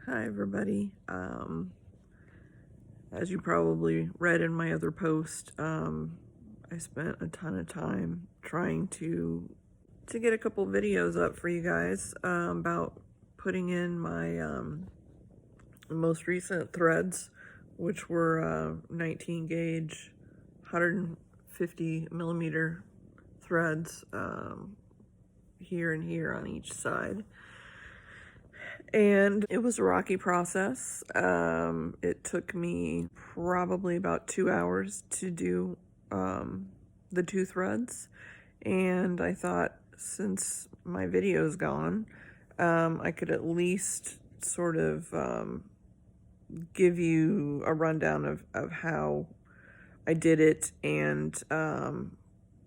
Hi everybody. As you probably read in my other post, I spent a ton of time trying to get a couple videos up for you guys about putting in my most recent threads, which were 19 gauge 150 millimeter threads, here and here on each side. And it was a rocky process. It took me probably about 2 hours to do the 2 threads. And I thought, since my video's gone, I could at least sort of give you a rundown of how I did it, and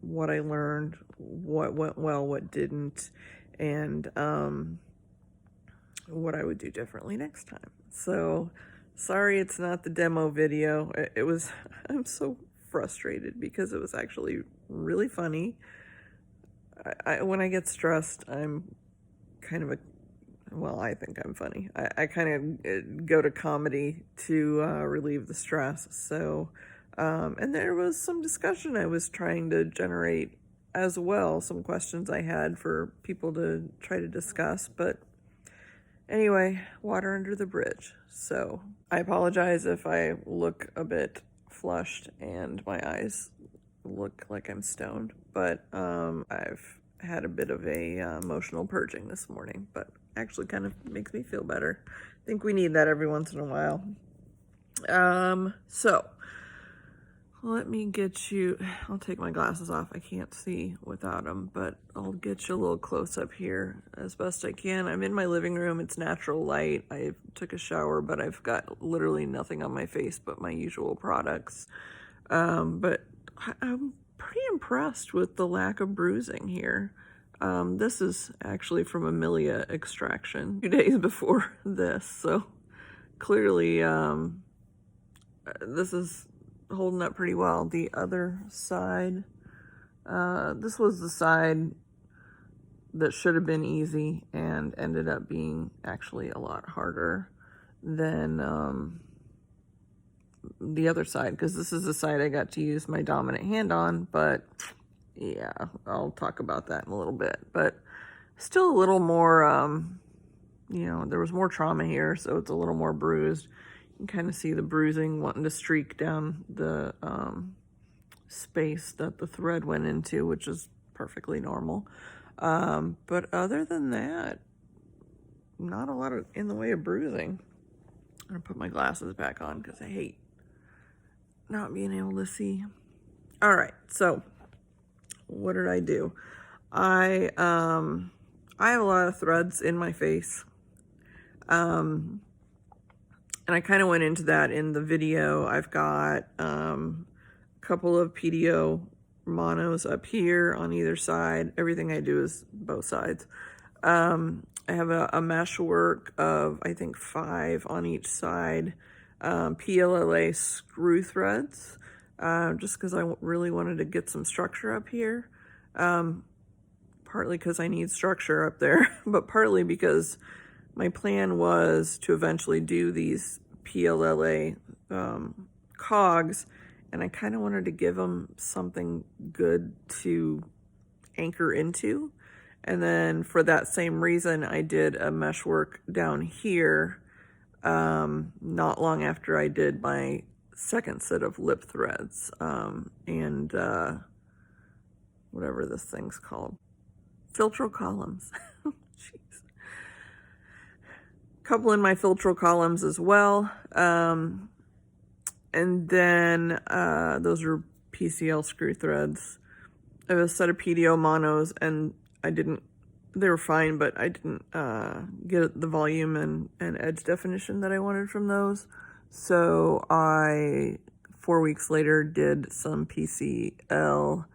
what I learned, what went well, what didn't, and what I would do differently next time. So sorry it's not the demo video. It was, I'm so frustrated because it was actually really funny. When I get stressed, I'm kind of I think I'm funny. I kind of go to comedy to relieve the stress. So, and there was some discussion I was trying to generate as well, some questions I had for people to try to discuss, but anyway, water under the bridge. So I apologize if I look a bit flushed and my eyes look like I'm stoned, but I've had a bit of a emotional purging this morning, but actually kind of makes me feel better. I think we need that every once in a while. So let me get you, I'll take my glasses off. I can't see without them, but I'll get you a little close up here as best I can. I'm in my living room. It's natural light. I took a shower, but I've got literally nothing on my face but my usual products. But I'm pretty impressed with the lack of bruising here. This is actually from a milia extraction 2 days before this, so clearly this is holding up pretty well. The other side, this was the side that should have been easy and ended up being actually a lot harder than the other side, because this is the side I got to use my dominant hand on. But yeah, I'll talk about that in a little bit. But still a little more, there was more trauma here, so it's a little more bruised. You can kind of see the bruising wanting to streak down the space that the thread went into, which is perfectly normal. But other than that, not a lot in the way of bruising. I'm gonna put my glasses back on because I hate not being able to see. All right, so what did I do? I have a lot of threads in my face. And I kind of went into that in the video. I've got a couple of PDO monos up here on either side. Everything I do is both sides. I have a meshwork of, I think, 5 on each side. PLLA screw threads, just because I really wanted to get some structure up here. Partly because I need structure up there, but partly because my plan was to eventually do these PLLA cogs, and I kind of wanted to give them something good to anchor into. And then for that same reason, I did a meshwork down here not long after I did my second set of lip threads, and whatever this thing's called. Filtral columns. Jeez. Couple in my filtral columns as well. And then those are PCL screw threads. I have a set of PDO monos, and they were fine, but I didn't get the volume and edge definition that I wanted from those. So I, 4 weeks later, did some PCL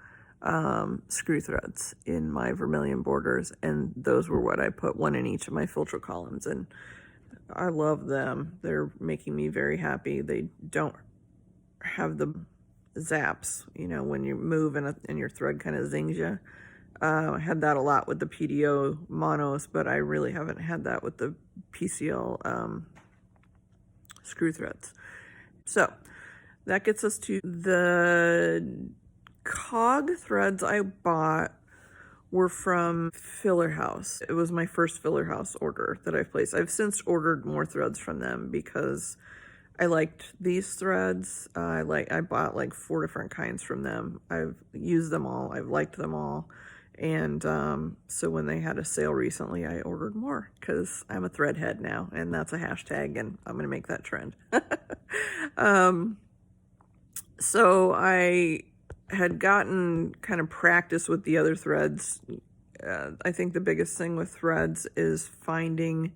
screw threads in my vermilion borders, and those were what I put, 1 in each of my filter columns, and I love them. They're making me very happy. They don't have the zaps, when you move and your thread kind of zings you. I had that a lot with the PDO monos, but I really haven't had that with the PCL screw threads. So that gets us to the cog threads I bought were from Filler House. It was my first Filler House order that I've placed. I've since ordered more threads from them because I liked these threads. I bought like 4 different kinds from them. I've used them all. I've liked them all. And so when they had a sale recently, I ordered more because I'm a thread head now, and that's a hashtag, and I'm going to make that trend. So I had gotten kind of practice with the other threads. I think the biggest thing with threads is finding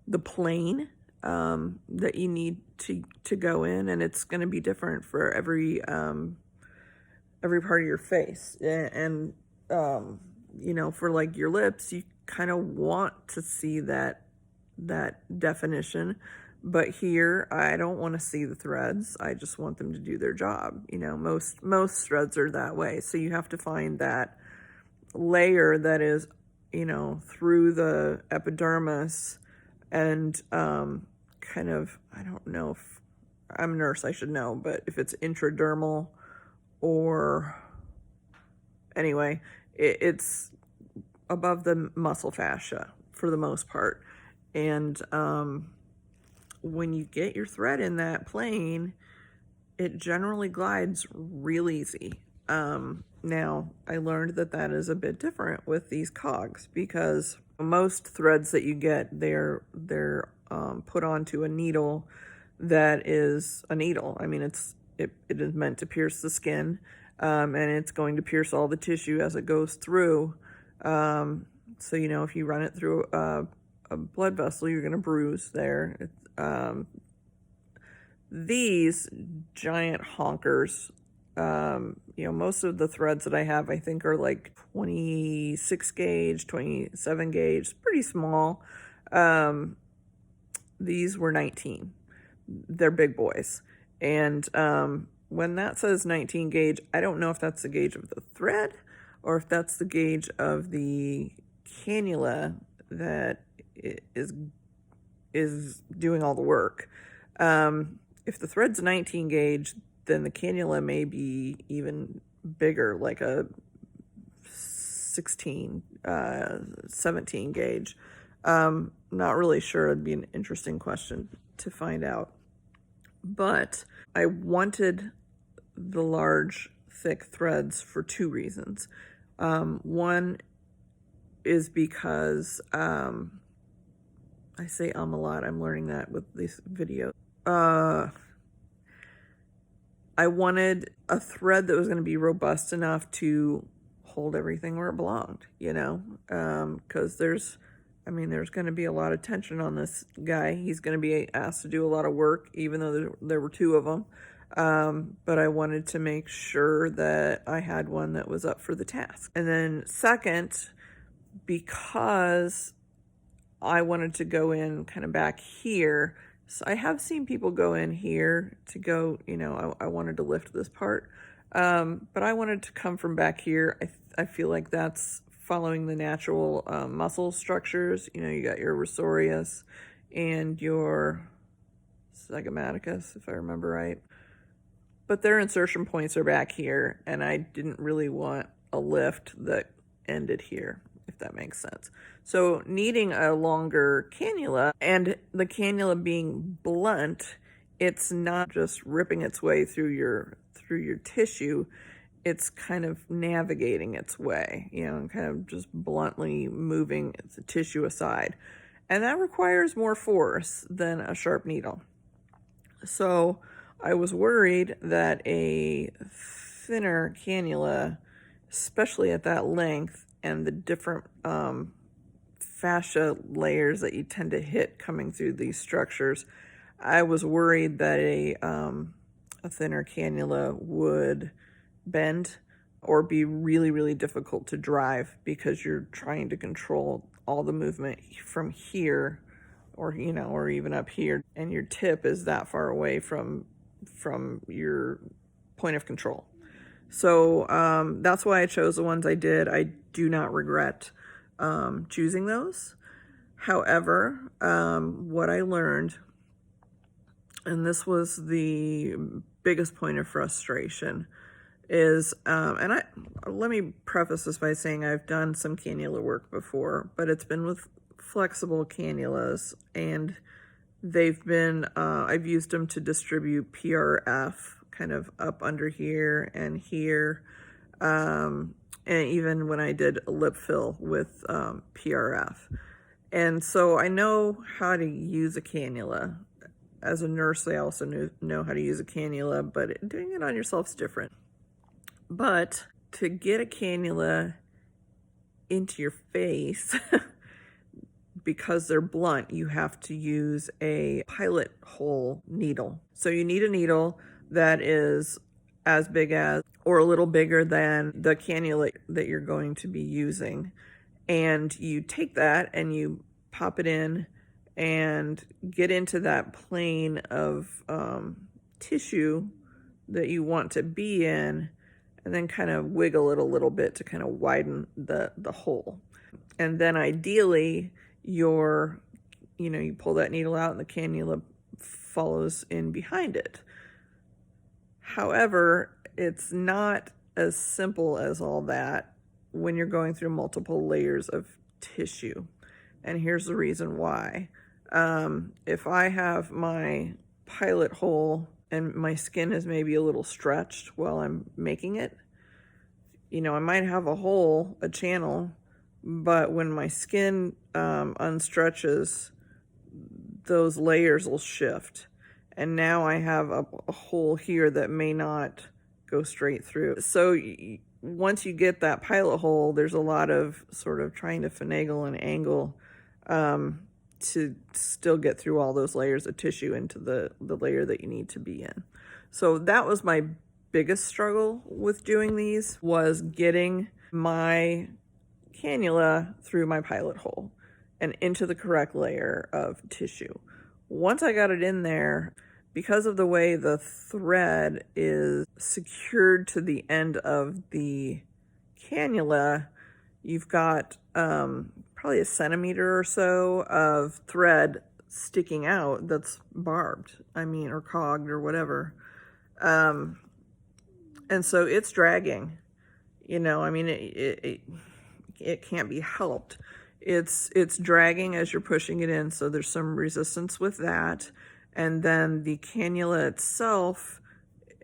the plane that you need to go in, and it's going to be different for every part of your face. And you know, for like your lips, you kind of want to see that definition, but here I don't want to see the threads. I just want them to do their job. You know, most threads are that way. So you have to find that layer that is, you know, through the epidermis and kind of, I don't know if I'm a nurse, I should know, but if it's intradermal or anyway, it's above the muscle fascia for the most part. And when you get your thread in that plane, it generally glides real easy. Now, I learned that is a bit different with these cogs because most threads that you get, they're put onto a needle that is a needle. I mean, it is meant to pierce the skin, and it's going to pierce all the tissue as it goes through. So, you know, if you run it through a blood vessel, you're going to bruise there. These giant honkers, you know, most of the threads that I have, I think, are like 26 gauge, 27 gauge, pretty small. These were 19. They're big boys. And when that says 19 gauge, I don't know if that's the gauge of the thread or if that's the gauge of the cannula that is doing all the work. If the thread's 19 gauge, then the cannula may be even bigger, like a 16, 17 gauge. Not really sure. It'd be an interesting question to find out. But I wanted the large, thick threads for 2 reasons. One is because I say a lot. I'm learning that with this video. I wanted a thread that was going to be robust enough to hold everything where it belonged, you know, because there's going to be a lot of tension on this guy. He's going to be asked to do a lot of work, even though there were 2 of them. But I wanted to make sure that I had one that was up for the task. And then second, because I wanted to go in kind of back here. So I have seen people go in here to go, you know, I wanted to lift this part. But I wanted to come from back here. I feel like that's following the natural muscle structures. You know, you got your rosorius and your zygomaticus, if I remember right. But their insertion points are back here, and I didn't really want a lift that ended here, if that makes sense. So needing a longer cannula, and the cannula being blunt, it's not just ripping its way through your tissue. It's kind of navigating its way, you know, kind of just bluntly moving the tissue aside. And that requires more force than a sharp needle. So I was worried that a thinner cannula, especially at that length and the different fascia layers that you tend to hit coming through these structures, I was worried that a thinner cannula would bend or be really, really difficult to drive because you're trying to control all the movement from here or, you know, or even up here, and your tip is that far away from your point of control. So that's why I chose the ones I did. I do not regret choosing those. However, what I learned, and this was the biggest point of frustration, is, and let me preface this by saying I've done some cannula work before, but it's been with flexible cannulas, and they've been, I've used them to distribute PRF kind of up under here and here, and even when I did a lip fill with PRF. And so I know how to use a cannula. As a nurse, I also know how to use a cannula, but doing it on yourself is different. But to get a cannula into your face, because they're blunt, you have to use a pilot hole needle. So you need a needle that is as big as or a little bigger than the cannula that you're going to be using. And you take that and you pop it in and get into that plane of tissue that you want to be in, and then kind of wiggle it a little bit to kind of widen the hole. And then ideally you pull that needle out and the cannula follows in behind it. However, it's not as simple as all that when you're going through multiple layers of tissue. And here's the reason why. If I have my pilot hole and my skin is maybe a little stretched while I'm making it, I might have a hole, a channel, but when my skin unstretches, those layers will shift. And now I have a hole here that may not go straight through. So once you get that pilot hole, there's a lot of sort of trying to finagle and angle to still get through all those layers of tissue into the layer that you need to be in. So that was my biggest struggle with doing these, was getting my cannula through my pilot hole and into the correct layer of tissue. Once I got it in there, because of the way the thread is secured to the end of the cannula, you've got probably a centimeter or so of thread sticking out that's barbed, or cogged or whatever. And so it's dragging, it can't be helped. It's dragging as you're pushing it in, so there's some resistance with that. And then the cannula itself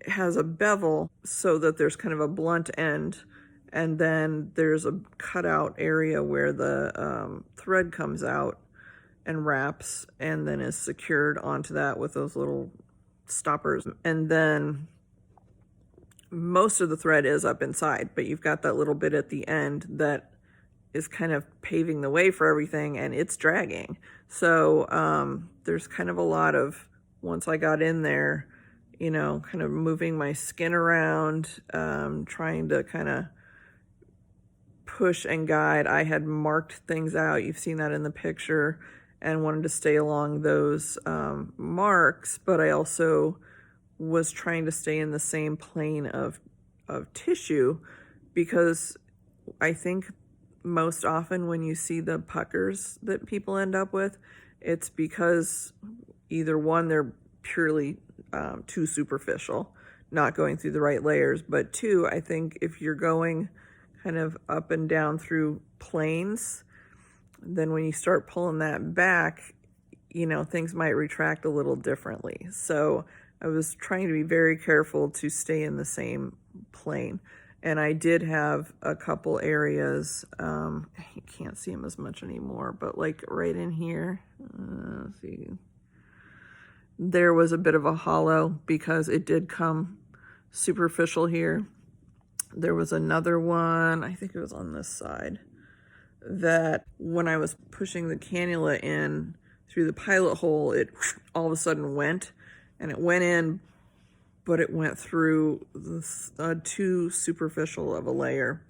has a bevel so that there's kind of a blunt end, and then there's a cutout area where the thread comes out and wraps and then is secured onto that with those little stoppers. And then most of the thread is up inside, but you've got that little bit at the end that is kind of paving the way for everything, and it's dragging. So there's kind of a lot of, once I got in there, kind of moving my skin around, trying to kind of push and guide. I had marked things out, you've seen that in the picture, and wanted to stay along those marks, but I also was trying to stay in the same plane of tissue, because I think most often when you see the puckers that people end up with, it's because either one, they're purely too superficial, not going through the right layers, but two, I think if you're going kind of up and down through planes, then when you start pulling that back, things might retract a little differently. So I was trying to be very careful to stay in the same plane. And I did have a couple areas, you can't see them as much anymore, but like right in here, let's see, there was a bit of a hollow because it did come superficial here. There was another one, I think it was on this side, that when I was pushing the cannula in through the pilot hole, it all of a sudden went, and it went in, but it went through this, too superficial of a layer.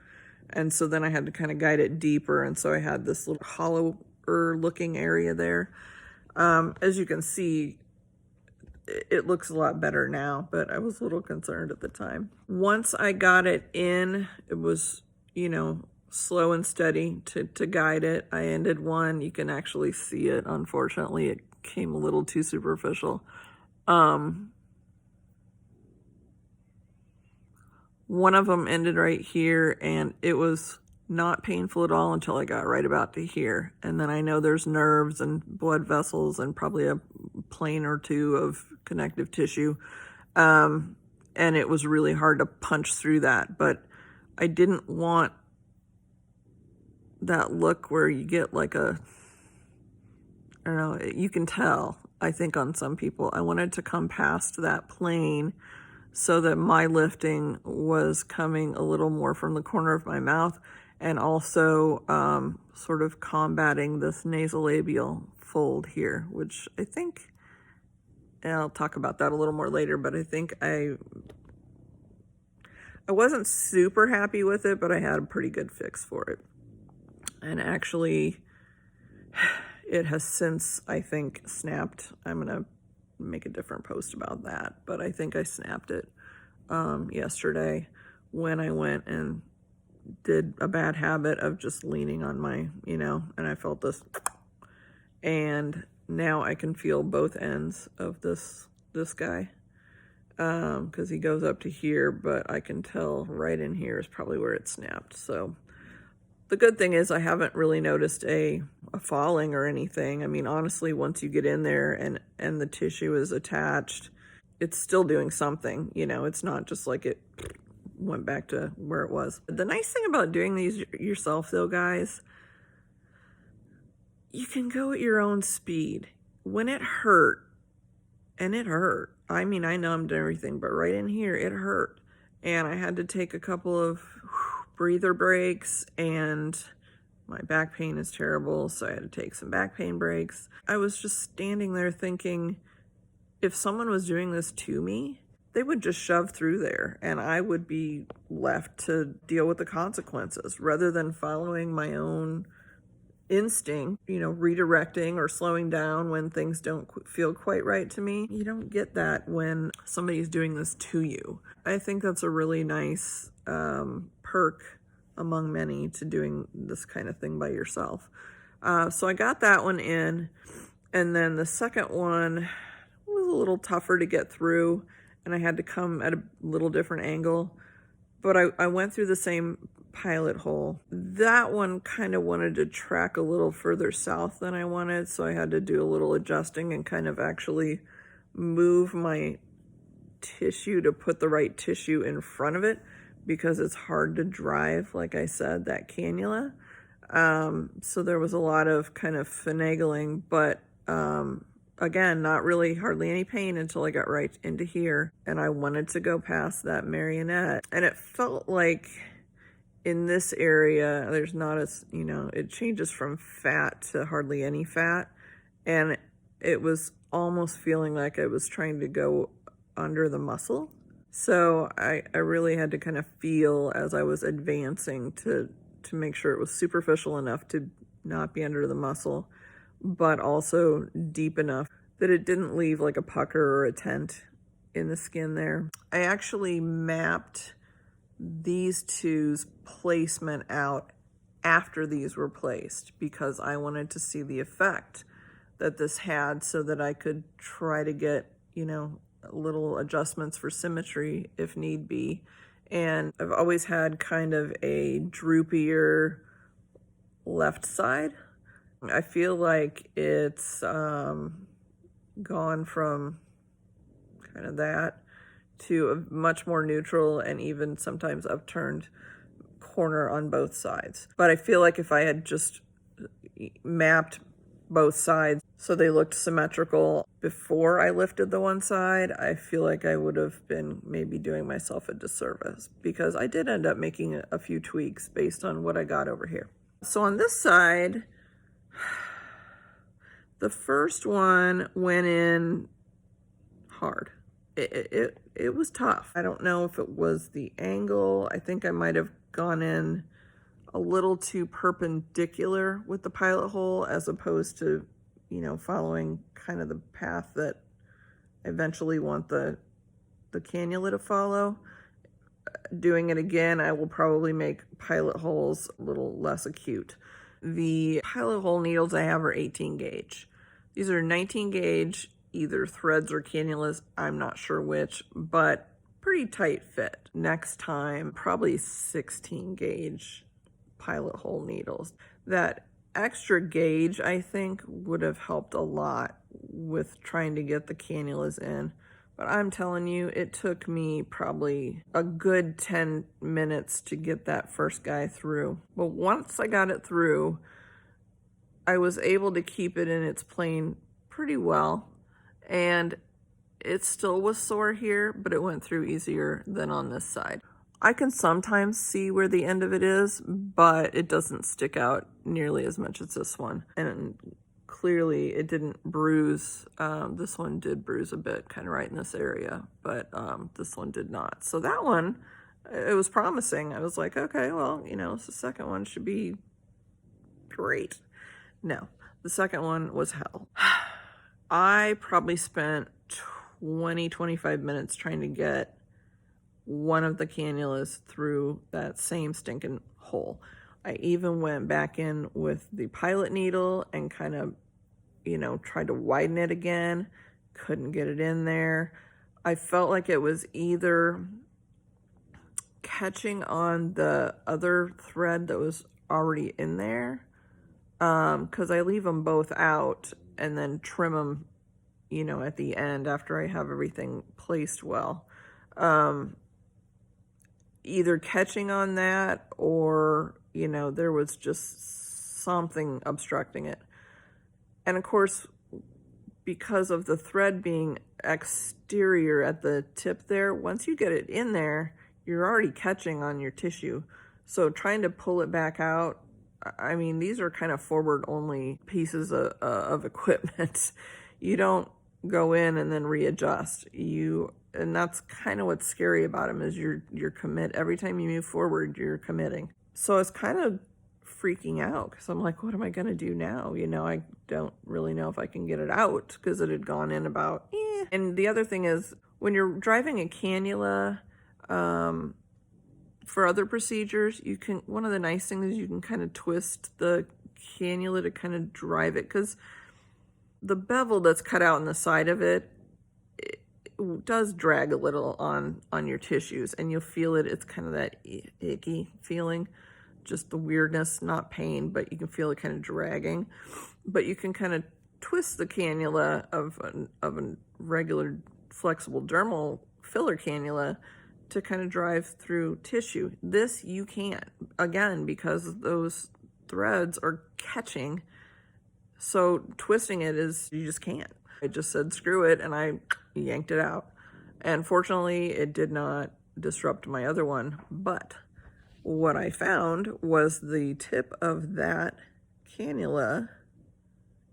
And so then I had to kind of guide it deeper, and so I had this little hollower looking area there. As you can see, it looks a lot better now, but I was a little concerned at the time. Once I got it in, it was, slow and steady to guide it. I ended one. You can actually see it. Unfortunately, it came a little too superficial. One of them ended right here, and it was not painful at all until I got right about to here. And then I know there's nerves and blood vessels and probably a plane or two of connective tissue. And it was really hard to punch through that. But I didn't want that look where you get like a, I don't know, you can tell, I think, on some people. I wanted to come past that plane so that my lifting was coming a little more from the corner of my mouth, and also sort of combating this nasolabial fold here, which I think, and I'll talk about that a little more later, but I think I wasn't super happy with it, but I had a pretty good fix for it. And actually, it has since, I think, snapped. I'm gonna make a different post about that, but I think I snapped it yesterday when I went and did a bad habit of just leaning on my, and I felt this, and now I can feel both ends of this guy, because he goes up to here, but I can tell right in here is probably where it snapped. So the good thing is I haven't really noticed a falling or anything. I mean, honestly, once you get in there and the tissue is attached, it's still doing something, it's not just like it went back to where it was. The nice thing about doing these yourself though, guys, you can go at your own speed. When it hurt, and it hurt, I mean, I numbed everything, but right in here, it hurt. And I had to take a couple of breather breaks, and my back pain is terrible, so I had to take some back pain breaks. I was just standing there thinking, if someone was doing this to me, they would just shove through there, and I would be left to deal with the consequences rather than following my own instinct, redirecting or slowing down when things don't feel quite right to me. You don't get that when somebody's doing this to you. I think that's a really nice perk among many to doing this kind of thing by yourself. So I got that one in, and then the second one was a little tougher to get through, and I had to come at a little different angle, but I went through the same pilot hole. That one kind of wanted to track a little further south than I wanted, so I had to do a little adjusting and kind of actually move my tissue to put the right tissue in front of it, because it's hard to drive, like I said, that cannula. So there was a lot of kind of finagling, but again, not really hardly any pain until I got right into here, and I wanted to go past that marionette. And it felt like in this area, there's not as, it changes from fat to hardly any fat, and it was almost feeling like I was trying to go under the muscle. So I really had to kind of feel as I was advancing to make sure it was superficial enough to not be under the muscle, but also deep enough that it didn't leave like a pucker or a tent in the skin there. I actually mapped these two's placement out after these were placed, because I wanted to see the effect that this had so that I could try to get, little adjustments for symmetry if need be. And I've always had kind of a droopier left side. I feel like it's gone from kind of that to a much more neutral and even sometimes upturned corner on both sides. But I feel like if I had just mapped both sides so they looked symmetrical before I lifted the one side, I feel like I would have been maybe doing myself a disservice, because I did end up making a few tweaks based on what I got over here. So on this side, the first one went in hard. It was tough. I don't know if it was the angle. I think I might have gone in a little too perpendicular with the pilot hole, as opposed to, following kind of the path that I eventually want the cannula to follow. doing it again, I will probably make pilot holes a little less acute. The pilot hole needles I have are 18 gauge. These are 19 gauge, either threads or cannulas, I'm not sure which, but pretty tight fit. Next time, probably 16 gauge pilot hole needles. That extra gauge, I think, would have helped a lot with trying to get the cannulas in. But I'm telling you, it took me probably a good 10 minutes to get that first guy through. But once I got it through, I was able to keep it in its plane pretty well. And it still was sore here, but it went through easier than on this side. I can sometimes see where the end of it is, but it doesn't stick out nearly as much as this one. And clearly it didn't bruise. This one did bruise a bit, kind of right in this area, but this one did not. So that one, it was promising. I was like, okay, well, you know, the second one should be great. No, the second one was hell. I probably spent 20-25 minutes trying to get one of the cannulas through that same stinking hole. I even went back in with the pilot needle and kind of, you know, tried to widen it again. Couldn't get it in there. I felt like it was either catching on the other thread that was already in there, because I leave them both out and then trim them, you know, at the end after I have everything placed well. Either catching on that or, you know, there was just something obstructing it. And of course, because of the thread being exterior at the tip there, once you get it in there, you're already catching on your tissue. So trying to pull it back out, I mean, these are kind of forward only pieces of equipment. You don't go in and then readjust. And that's kind of what's scary about them, is you're commit. Every time you move forward, you're committing. So it's kind of freaking out because I'm like, what am I going to do now? You know, I don't really know if I can get it out because it had gone in about, And the other thing is, when you're driving a cannula, for other procedures, you can, one of the nice things is you can kind of twist the cannula to kind of drive it, because the bevel that's cut out on the side of it, it does drag a little on your tissues, and you'll feel it. It's kind of that icky feeling, just the weirdness, not pain, but you can feel it kind of dragging. But you can kind of twist the cannula of a regular flexible dermal filler cannula to kind of drive through tissue. This you can't, again, because those threads are catching. So twisting it is, you just can't. I just said screw it, and I yanked it out. And fortunately, it did not disrupt my other one. But what I found was the tip of that cannula,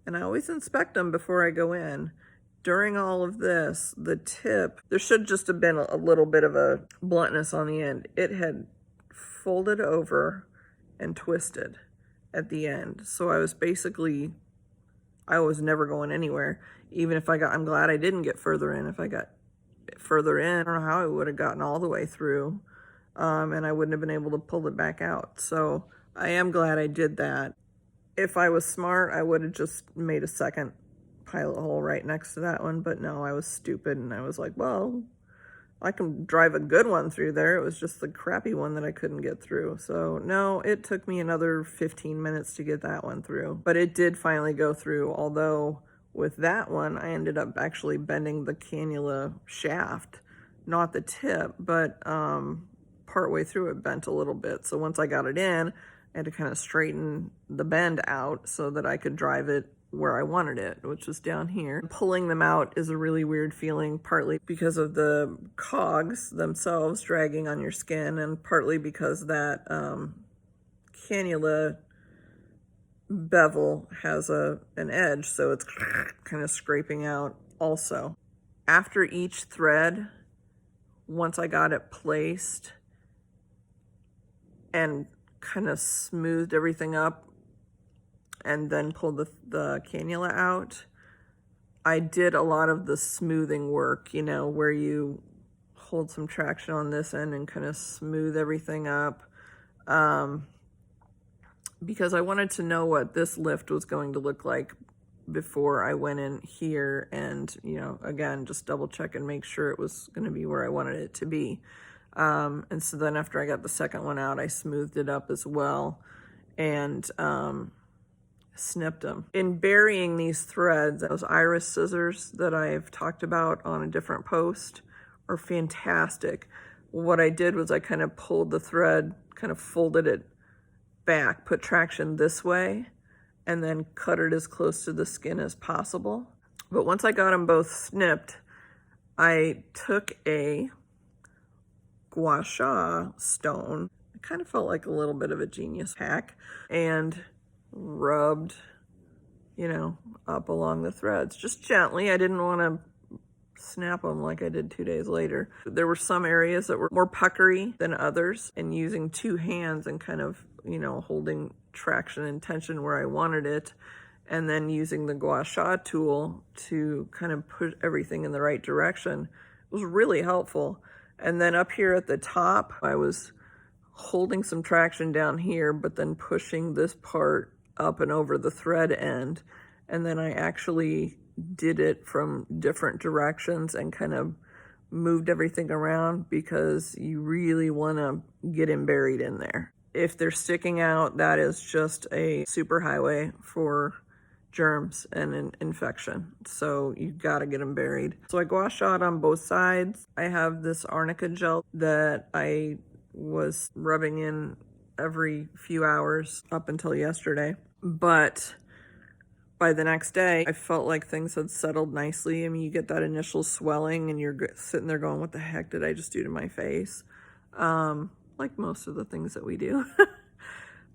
and I always inspect them before I go in. During all of this, the tip, there should just have been a little bit of a bluntness on the end. It had folded over and twisted at the end. So I was never going anywhere. Even if I'm glad I didn't get further in. If I got further in, I don't know how I would have gotten all the way through. And I wouldn't have been able to pull it back out. So I am glad I did that. If I was smart, I would have just made a second pilot hole right next to that one, but no, I was stupid, and I was like, well, I can drive a good one through there. It was just the crappy one that I couldn't get through. So no, it took me another 15 minutes to get that one through, but it did finally go through. Although with that one, I ended up actually bending the cannula shaft, not the tip, but partway through it bent a little bit. So once I got it in, I had to kind of straighten the bend out so that I could drive it where I wanted it, which was down here. Pulling them out is a really weird feeling, partly because of the cogs themselves dragging on your skin, and partly because that cannula bevel has an edge, so it's kind of scraping out also. After each thread, once I got it placed and kind of smoothed everything up, and then pulled the cannula out, I did a lot of the smoothing work, you know, where you hold some traction on this end and kind of smooth everything up. Because I wanted to know what this lift was going to look like before I went in here and, you know, again, just double check and make sure it was going to be where I wanted it to be. And so then after I got the second one out, I smoothed it up as well and snipped them. In burying these threads, those iris scissors that I've talked about on a different post are fantastic. What I did was I kind of pulled the thread, kind of folded it back, put traction this way, and then cut it as close to the skin as possible. But once I got them both snipped, I took a gua sha stone. It kind of felt like a little bit of a genius hack, and rubbed, you know, up along the threads, just gently. I didn't want to snap them like I did 2 days later. There were some areas that were more puckery than others, and using two hands and kind of, you know, holding traction and tension where I wanted it, and then using the gua sha tool to kind of put everything in the right direction was really helpful. And then up here at the top, I was holding some traction down here, but then pushing this part up and over the thread end. And then I actually did it from different directions and kind of moved everything around, because you really want to get them buried in there. If they're sticking out, that is just a super highway for germs and infection. So you gotta get them buried. So I gua sha'd on both sides. I have this arnica gel that I was rubbing in every few hours up until yesterday. But by the next day, I felt like things had settled nicely. I mean, you get that initial swelling and you're sitting there going, what the heck did I just do to my face? Like most of the things that we do.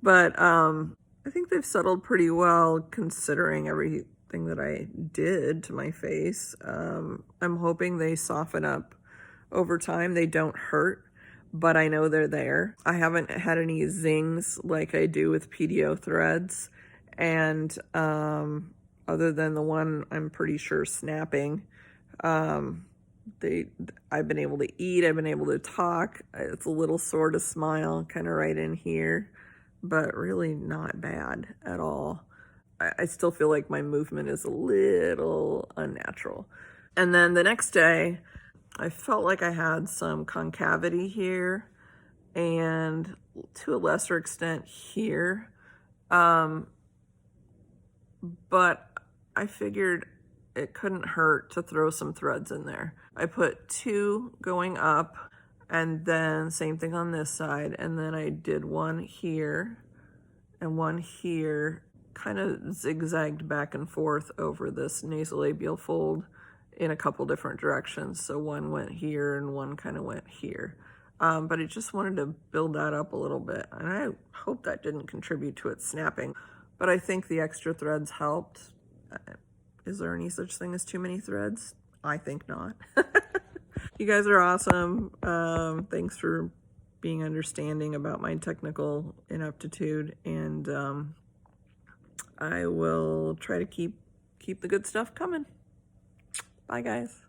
But I think they've settled pretty well considering everything that I did to my face. I'm hoping they soften up over time. They don't hurt, but I know they're there. I haven't had any zings like I do with PDO threads. And other than the one I'm pretty sure snapping, I've been able to eat, I've been able to talk. It's a little sore to smile, kind of right in here, but really not bad at all. I still feel like my movement is a little unnatural. And then the next day, I felt like I had some concavity here, and to a lesser extent here. But I figured it couldn't hurt to throw some threads in there. I put 2 going up, and then same thing on this side, and then I did one here and one here, kind of zigzagged back and forth over this nasolabial fold in a couple different directions. So one went here and one kind of went here. But I just wanted to build that up a little bit, and I hope that didn't contribute to it snapping. But I think the extra threads helped. Is there any such thing as too many threads? I think not. You guys are awesome. Thanks for being understanding about my technical ineptitude, and I will try to keep the good stuff coming. Bye, guys.